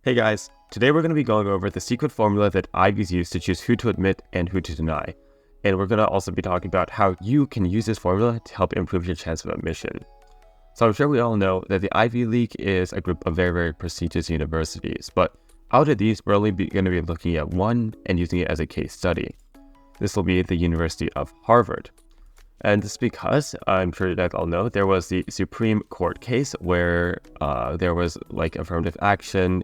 Hey guys, today we're going to be going over the secret formula that Ivies use to choose who to admit and who to deny. And we're going to also be talking about how you can use this formula to help improve your chance of admission. So I'm sure we all know that the Ivy League is a group of very, very prestigious universities, but out of these, we're only going to be looking at one and using it as a case study. This will be the University of Harvard. And this is because, I'm sure you guys all know, there was the Supreme Court case where there was like affirmative action.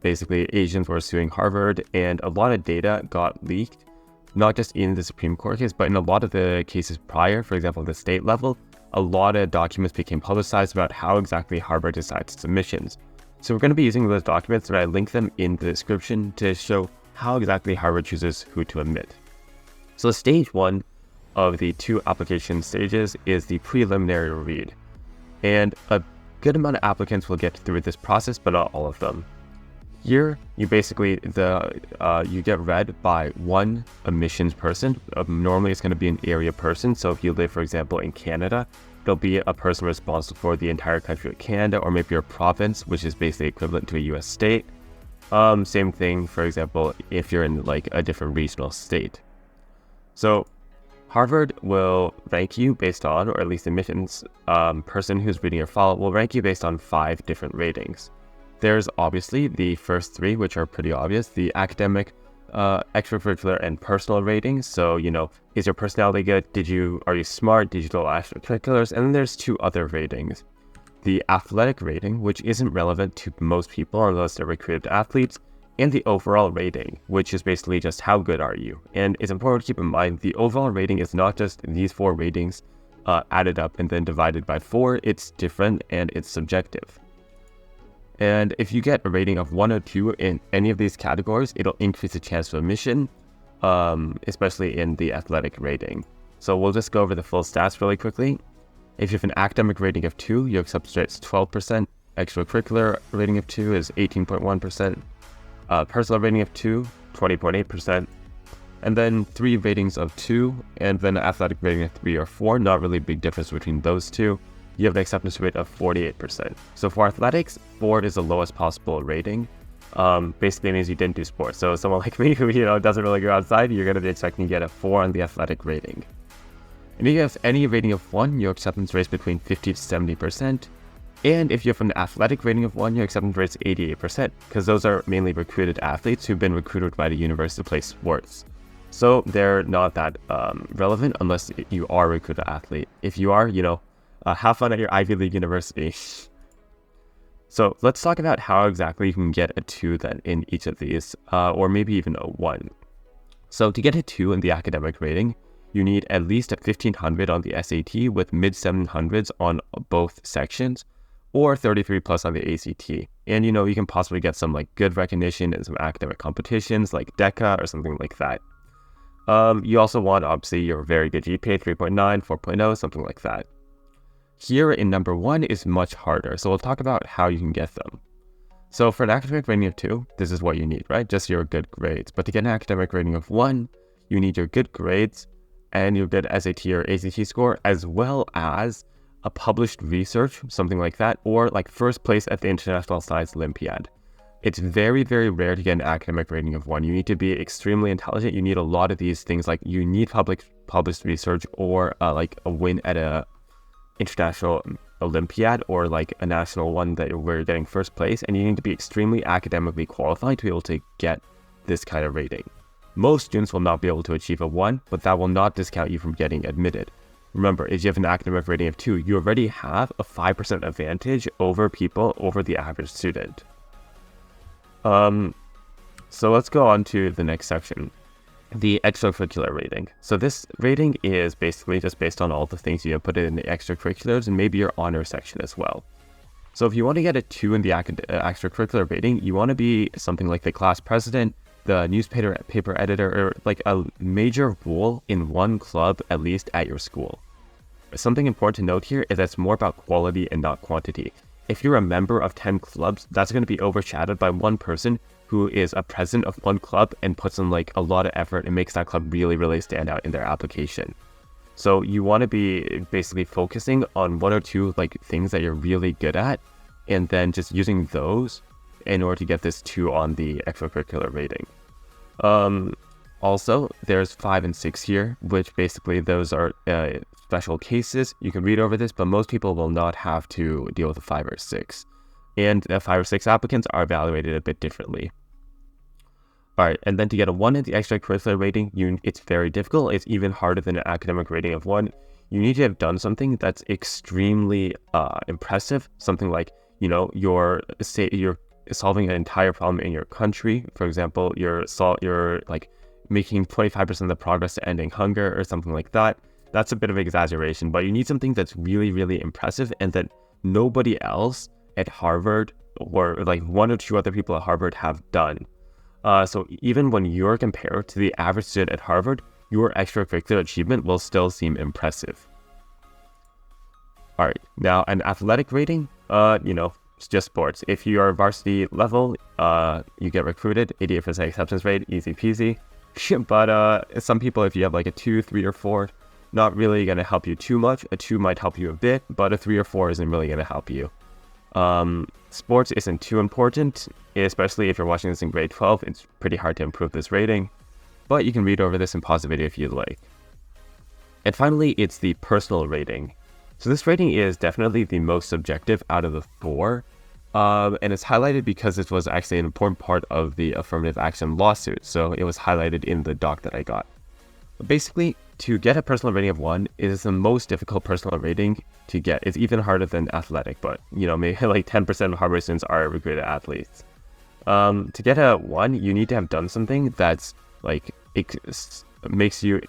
Basically, Asians were suing Harvard, and a lot of data got leaked, not just in the Supreme Court case, but in a lot of the cases prior. For example, at the state level, a lot of documents became publicized about how exactly Harvard decides its admissions. So we're going to be using those documents, and I link them in the description to show how exactly Harvard chooses who to admit. So stage one of the two application stages is the preliminary read. And a good amount of applicants will get through this process, but not all of them. Here, you basically, you get read by one admissions person. Normally, it's going to be an area person. So if you live, for example, in Canada, there'll be a person responsible for the entire country of Canada, or maybe your province, which is basically equivalent to a US state. Same thing, for example, if you're in like a different regional state. So Harvard will rank you based on, or at least the admissions person who's reading your file will rank you based on 5 different ratings. There's obviously the first 3, which are pretty obvious, the academic, extracurricular, and personal ratings. So, is your personality good? Are you smart? Did you do extracurriculars? And then there's 2 other ratings. The athletic rating, which isn't relevant to most people unless they're recruited athletes, and the overall rating, which is basically just how good are you. And it's important to keep in mind, the overall rating is not just these 4 ratings added up and then divided by 4. It's different and it's subjective. And if you get a rating of 1 or 2 in any of these categories, it'll increase the chance of admission, especially in the athletic rating. So we'll just go over the full stats really quickly. If you have an academic rating of 2, your acceptance rate is 12%. Extracurricular rating of 2 is 18.1%. Personal rating of 2, 20.8%. And then 3 ratings of 2, and then athletic rating of 3 or 4. Not really a big difference between those two. You have an acceptance rate of 48%. So for athletics, 4 is the lowest possible rating. Basically means you didn't do sports. So someone like me who doesn't really go outside, you're going to be expecting to get a 4 on the athletic rating. And if you have any rating of 1, your acceptance rate is between 50 to 70%. And if you have an athletic rating of 1, your acceptance rate is 88%, because those are mainly recruited athletes who've been recruited by the university to play sports. So they're not that relevant unless you are a recruited athlete. If you are, have fun at your Ivy League university. So let's talk about how exactly you can get a 2 then in each of these, or maybe even a 1. So to get a 2 in the academic rating, you need at least a 1500 on the SAT with mid-700s on both sections, or 33 plus on the ACT. And you can possibly get some like good recognition in some academic competitions like DECA or something like that. You also want, obviously, your very good GPA, 3.9, 4.0, something like that. Here in number 1 is much harder, so we'll talk about how you can get them. So for an academic rating of 2, this is what you need, right? Just your good grades. But to get an academic rating of 1, you need your good grades and your good SAT or ACT score, as well as a published research, something like that, or like first place at the International Science Olympiad. It's very, very rare to get an academic rating of 1. You need to be extremely intelligent. You need a lot of these things, like you need published research, or like a win at a international Olympiad, or like a national one that we're getting first place, and you need to be extremely academically qualified to be able to get this kind of rating. Most students will not be able to achieve a 1, but that will not discount you from getting admitted. Remember, if you have an academic rating of 2, you already have a 5% advantage over the average student. So let's go on to the next section, the extracurricular rating. So this rating is basically just based on all the things you have put in the extracurriculars and maybe your honor section as well. So if you want to get a 2 in the extracurricular rating, you want to be something like the class president, the newspaper editor, or like a major role in one club, at least at your school. Something important to note here is that it's more about quality and not quantity. If you're a member of 10 clubs, that's going to be overshadowed by one person who is a president of one club and puts in like a lot of effort and makes that club really, really stand out in their application. So you want to be basically focusing on 1 or 2 like things that you're really good at, and then just using those in order to get this 2 on the extracurricular rating. Also, there's 5 and 6 here, which basically those are special cases. You can read over this, but most people will not have to deal with a 5 or 6. And 5 or 6 applicants are evaluated a bit differently. All right, and then to get a 1 in the extracurricular rating, it's very difficult. It's even harder than an academic rating of 1. You need to have done something that's extremely impressive. Something like, you're solving an entire problem in your country. For example, you're like making 25% of the progress to ending hunger or something like that. That's a bit of an exaggeration, but you need something that's really, really impressive and that nobody else at Harvard or like 1 or 2 other people at Harvard have done. So even when you're compared to the average student at Harvard, your extracurricular achievement will still seem impressive. All right, now an athletic rating, it's just sports. If you are varsity level, you get recruited, 88% acceptance rate, easy peasy. But some people, if you have like a 2, 3, or 4, not really going to help you too much. A 2 might help you a bit, but a 3 or 4 isn't really going to help you. Sports isn't too important, especially if you're watching this in grade 12. It's pretty hard to improve this rating, but you can read over this and pause the video if you'd like. And finally, it's the personal rating. So this rating is definitely the most subjective out of the 4, and it's highlighted because this was actually an important part of the affirmative action lawsuit, so it was highlighted in the doc that I got. But basically, to get a personal rating of 1 is the most difficult personal rating to get. It's even harder than athletic, but maybe like 10% of Harvard students are recruited athletes. To get a 1, you need to have done something that's like makes you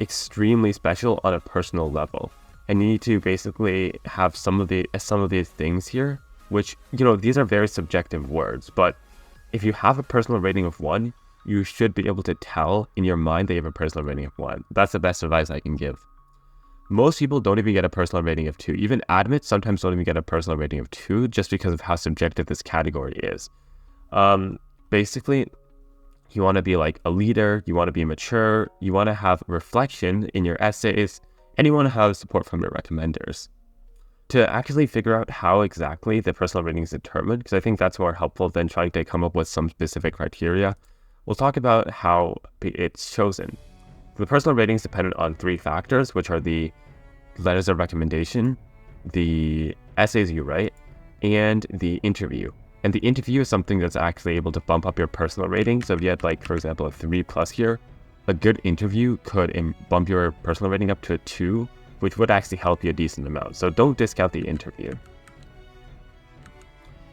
extremely special on a personal level. And you need to basically have some of these things here, which, these are very subjective words, but if you have a personal rating of 1, you should be able to tell in your mind that you have a personal rating of 1. That's the best advice I can give. Most people don't even get a personal rating of 2. Even admits sometimes don't even get a personal rating of 2 just because of how subjective this category is. Basically, you want to be like a leader, you want to be mature, you want to have reflection in your essays, and you want to have support from your recommenders. To actually figure out how exactly the personal rating is determined, because I think that's more helpful than trying to come up with some specific criteria, we'll talk about how it's chosen. The personal rating is dependent on 3 factors, which are the letters of recommendation, the essays you write, and the interview. And the interview is something that's actually able to bump up your personal rating. So if you had, like, for example, a 3+ here, a good interview could bump your personal rating up to a 2, which would actually help you a decent amount. So don't discount the interview.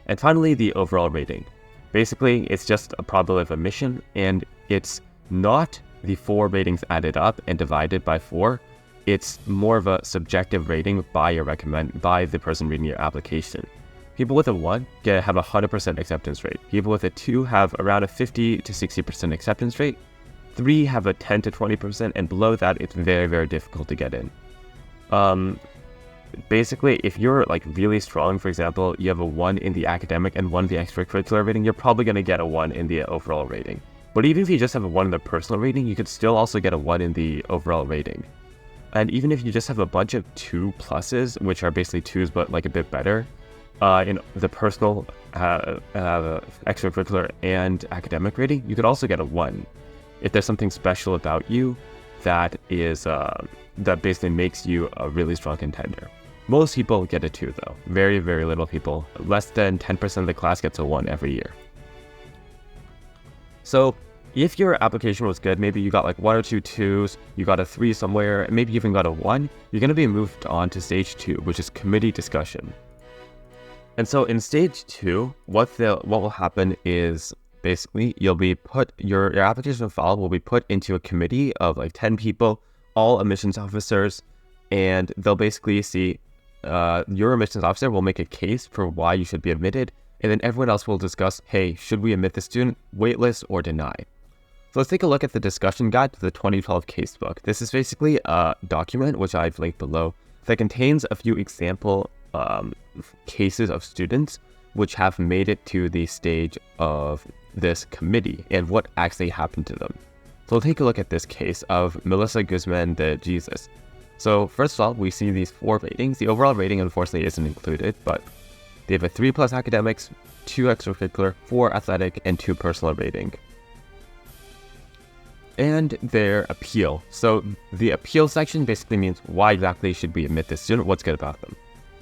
And finally, the overall rating. Basically, it's just a probability of admission, and it's not the 4 ratings added up and divided by 4. It's more of a subjective rating by the person reading your application. People with a 1 have a 100% acceptance rate. People with a 2 have around a 50 to 60% acceptance rate. 3 have a 10 to 20%, and below that, it's very, very difficult to get in. Basically, if you're like really strong, for example, you have a 1 in the academic and 1 in the extracurricular rating, you're probably going to get a 1 in the overall rating. But even if you just have a 1 in the personal rating, you could still also get a 1 in the overall rating. And even if you just have a bunch of 2+, which are basically 2s but like a bit better, in the personal, extracurricular, and academic rating, you could also get a 1. If there's something special about you that is that basically makes you a really strong contender. Most people get a 2 though. Very, very little people. Less than 10% of the class gets a 1 every year. So if your application was good, maybe you got like 1 or 2 2s, you got a 3 somewhere, and maybe you even got a 1, you're going to be moved on to stage 2, which is committee discussion. And so in stage 2, what will happen is basically you'll be your application file will be put into a committee of like 10 people, all admissions officers, and they'll basically see your admissions officer will make a case for why you should be admitted, and then everyone else will discuss, hey, should we admit the student, waitlist, or deny? So let's take a look at the discussion guide to the 2012 Casebook. This is basically a document, which I've linked below, that contains a few example cases of students which have made it to the stage of this committee and what actually happened to them. So we'll take a look at this case of Melissa Guzman de Jesus. So first of all, we see these 4 ratings. The overall rating unfortunately isn't included, but They have a 3+ academics, 2 extracurricular, 4 athletic, and 2 personal rating. And their appeal. So the appeal section basically means why exactly should we admit this student, what's good about them.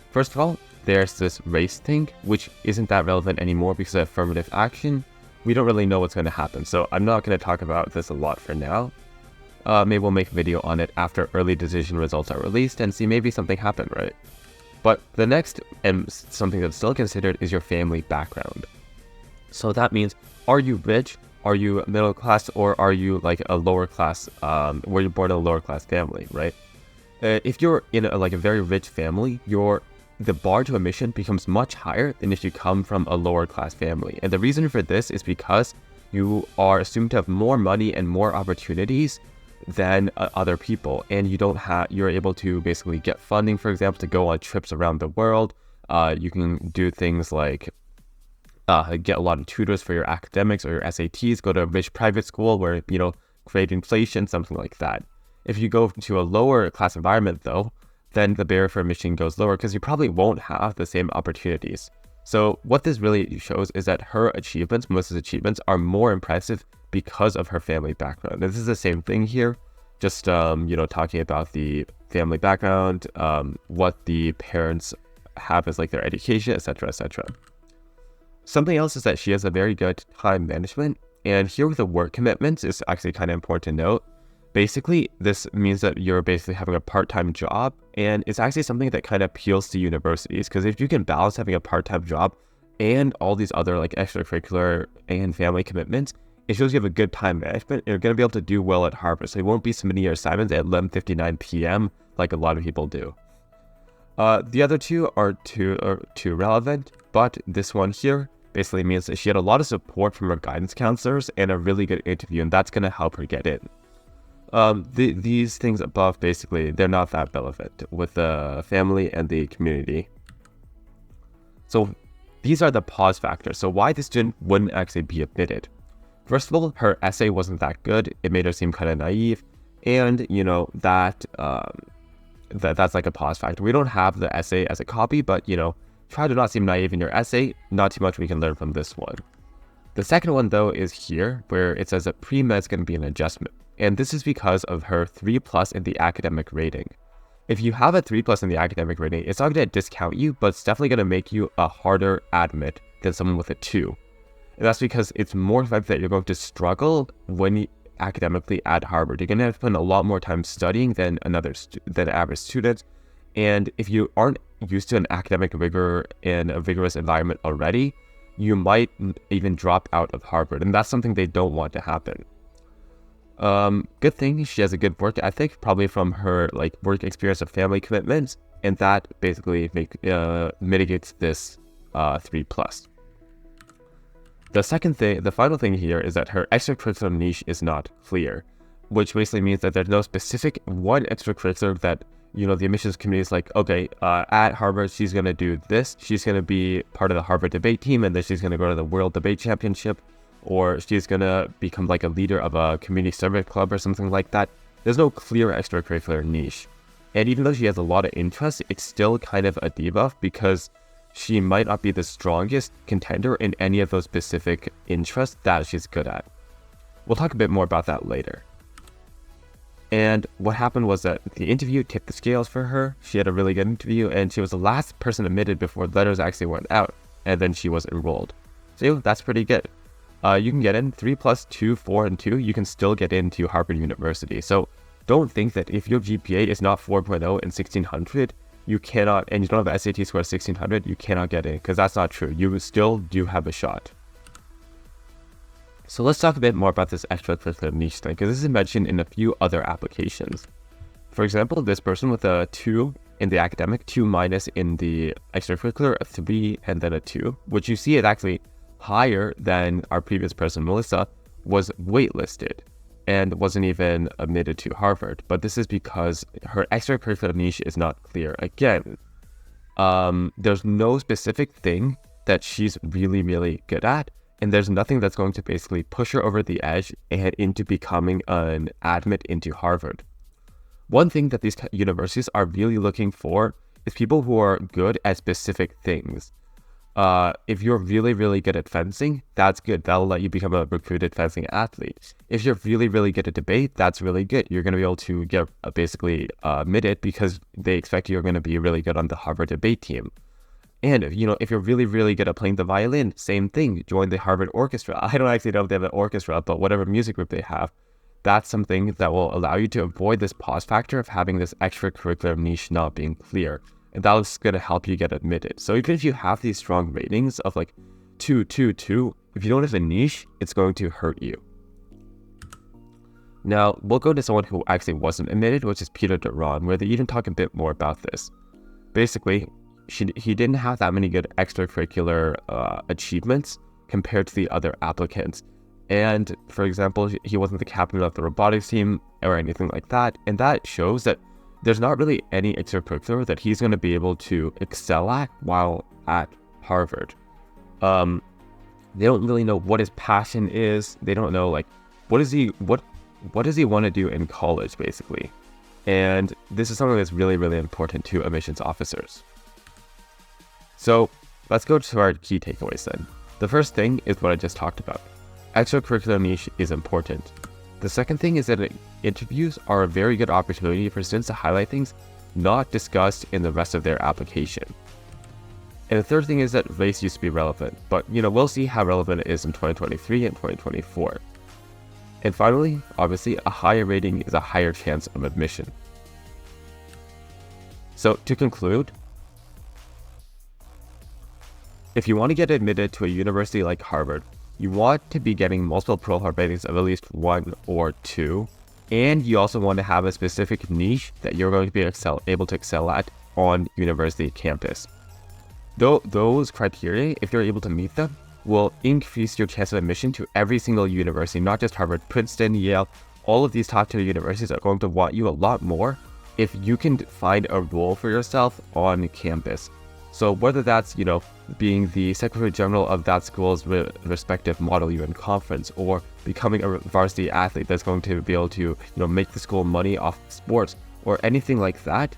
First of all, there's this race thing, which isn't that relevant anymore because of affirmative action. We don't really know what's going to happen, so I'm not going to talk about this a lot for now. Maybe we'll make a video on it after early decision results are released and see maybe something happened, right? But the next, and something that's still considered, is your family background. So that means, are you rich? Are you middle class, or are you like a lower class, were you born in a lower class family, right? If you're in a very rich family, the bar to admission becomes much higher than if you come from a lower class family. And the reason for this is because you are assumed to have more money and more opportunities than other people, and you're able to basically get funding, for example, to go on trips around the world. You can do things like get a lot of tutors for your academics or your SATs, go to a rich private school where, create inflation, something like that. If you go to a lower class environment though, then the barrier for admission goes lower because you probably won't have the same opportunities. So what this really shows is that her achievements, Melissa's achievements, are more impressive because of her family background. This is the same thing here, just talking about the family background, what the parents have as like their education, etc., etc. Something else is that she has a very good time management, and here with the work commitments is actually kind of important to note. Basically, this means that you're basically having a part-time job, and it's actually something that kind of appeals to universities, because if you can balance having a part-time job and all these other like extracurricular and family commitments, it shows you have a good time management, and you're going to be able to do well at Harvard. So you won't be submitting your assignments at 11:59 p.m. like a lot of people do. The other two are too relevant, but this one here basically means that she had a lot of support from her guidance counselors and a really good interview, and that's going to help her get in. These things above, basically, they're not that relevant with the family and the community. So these are the pause factors. So why this student wouldn't actually be admitted. First of all, her essay wasn't that good. It made her seem kind of naive, and that's like a pause factor. We don't have the essay as a copy, but try to not seem naive in your essay. Not too much we can learn from this one. The second one though is here, where it says that pre-med is going to be an adjustment. And this is because of her 3+ in the academic rating. If you have a 3+ in the academic rating, it's not going to discount you, but it's definitely going to make you a harder admit than someone with a 2. And that's because it's more likely that you're going to struggle when you academically at Harvard. You're going to have to spend a lot more time studying than average students. And if you aren't used to an academic rigor in a vigorous environment already, you might even drop out of Harvard. And that's something they don't want to happen. Good thing she has a good work ethic, probably from her work experience of family commitments, and that basically mitigates this 3+. The final thing here is that her extracurricular niche is not clear, which basically means that there's no specific one extracurricular that the admissions committee is like, okay, at Harvard she's gonna do this, she's gonna be part of the Harvard debate team, and then she's gonna go to the World Debate Championship, or she's gonna become like a leader of a community service club or something like that. There's no clear extracurricular niche. And even though she has a lot of interest, it's still kind of a debuff because she might not be the strongest contender in any of those specific interests that she's good at. We'll talk a bit more about that later. And what happened was that the interview tipped the scales for her. She had a really good interview, and she was the last person admitted before letters actually went out, and then she was enrolled. So that's pretty good. You can get in 3+, 2, 4, and 2. You can still get into Harvard University. So don't think that if your GPA is not 4.0 and 1600, you cannot, and you don't have an SAT score of 1600, you cannot get in, because that's not true. You still do have a shot. So let's talk a bit more about this extracurricular niche thing, because this is mentioned in a few other applications. For example, this person with a 2 in the academic, 2- in the extracurricular, a 3, and then a 2, which you see it actually higher than our previous person, Melissa, was waitlisted and wasn't even admitted to Harvard. But this is because her extracurricular niche is not clear. Again, there's no specific thing that she's really, really good at, and there's nothing that's going to basically push her over the edge and into becoming an admit into Harvard. One thing that these universities are really looking for is people who are good at specific things. if you're really, really good at fencing, that's good. That'll let you become a recruited fencing athlete. If you're really, really good at debate, that's really good. You're going to be able to get basically admitted because they expect you're going to be really good on the Harvard debate team. And, if you're really, really good at playing the violin, same thing. Join the Harvard Orchestra. I don't actually know if they have an orchestra, but whatever music group they have, that's something that will allow you to avoid this pause factor of having this extracurricular niche not being clear. And that's going to help you get admitted. So even if you have these strong ratings of like 2, 2, 2, if you don't have a niche, it's going to hurt you. Now, we'll go to someone who actually wasn't admitted, which is Peter Duran, where they even talk a bit more about this. Basically, he didn't have that many good extracurricular achievements compared to the other applicants. And for example, he wasn't the captain of the robotics team or anything like that. And that shows that there's not really any extracurricular that he's going to be able to excel at while at Harvard. They don't really know what his passion is. They don't know what does he want to do in college, basically. And this is something that's really, really important to admissions officers. So let's go to our key takeaways then. The first thing is what I just talked about. Extracurricular niche is important. The second thing is that interviews are a very good opportunity for students to highlight things not discussed in the rest of their application. And the third thing is that race used to be relevant, but we'll see how relevant it is in 2023 and 2024. And finally, obviously, a higher rating is a higher chance of admission. So to conclude, if you want to get admitted to a university like Harvard, you want to be getting multiple Pearl Hard ratings of at least 1 or 2, and you also want to have a specific niche that you're going to be able to excel at on university campus. Those criteria, if you're able to meet them, will increase your chance of admission to every single university, not just Harvard, Princeton, Yale. All of these top-tier universities are going to want you a lot more if you can find a role for yourself on campus. So whether that's, being the Secretary General of that school's respective Model UN conference, or becoming a varsity athlete that's going to be able to, make the school money off sports, or anything like that,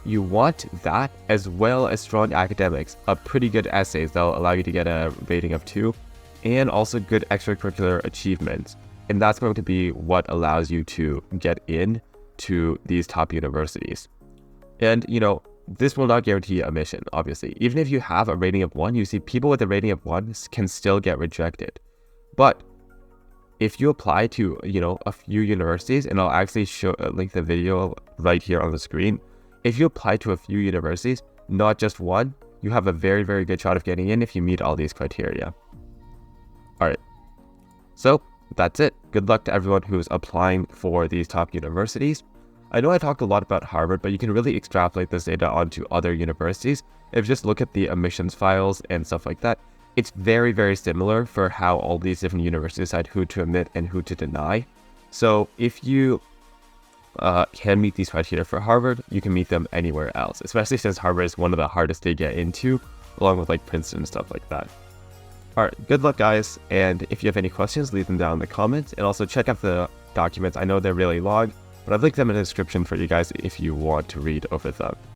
you want that as well as strong academics, pretty good essays that'll allow you to get a rating of 2, and also good extracurricular achievements. And that's going to be what allows you to get in to these top universities. And, this will not guarantee admission, obviously. Even if you have a rating of 1, you see people with a rating of 1 can still get rejected. But if you apply to, a few universities, and I'll actually link the video right here on the screen. If you apply to a few universities, not just one, you have a very, very good shot of getting in if you meet all these criteria. All right. So that's it. Good luck to everyone who's applying for these top universities. I know I talked a lot about Harvard, but you can really extrapolate this data onto other universities. If you just look at the admissions files and stuff like that, it's very, very similar for how all these different universities decide who to admit and who to deny. So if you can meet these criteria for Harvard, you can meet them anywhere else, especially since Harvard is one of the hardest to get into, along with Princeton and stuff like that. All right, good luck, guys. And if you have any questions, leave them down in the comments, and also check out the documents. I know they're really long, but I've linked them in the description for you guys if you want to read over them.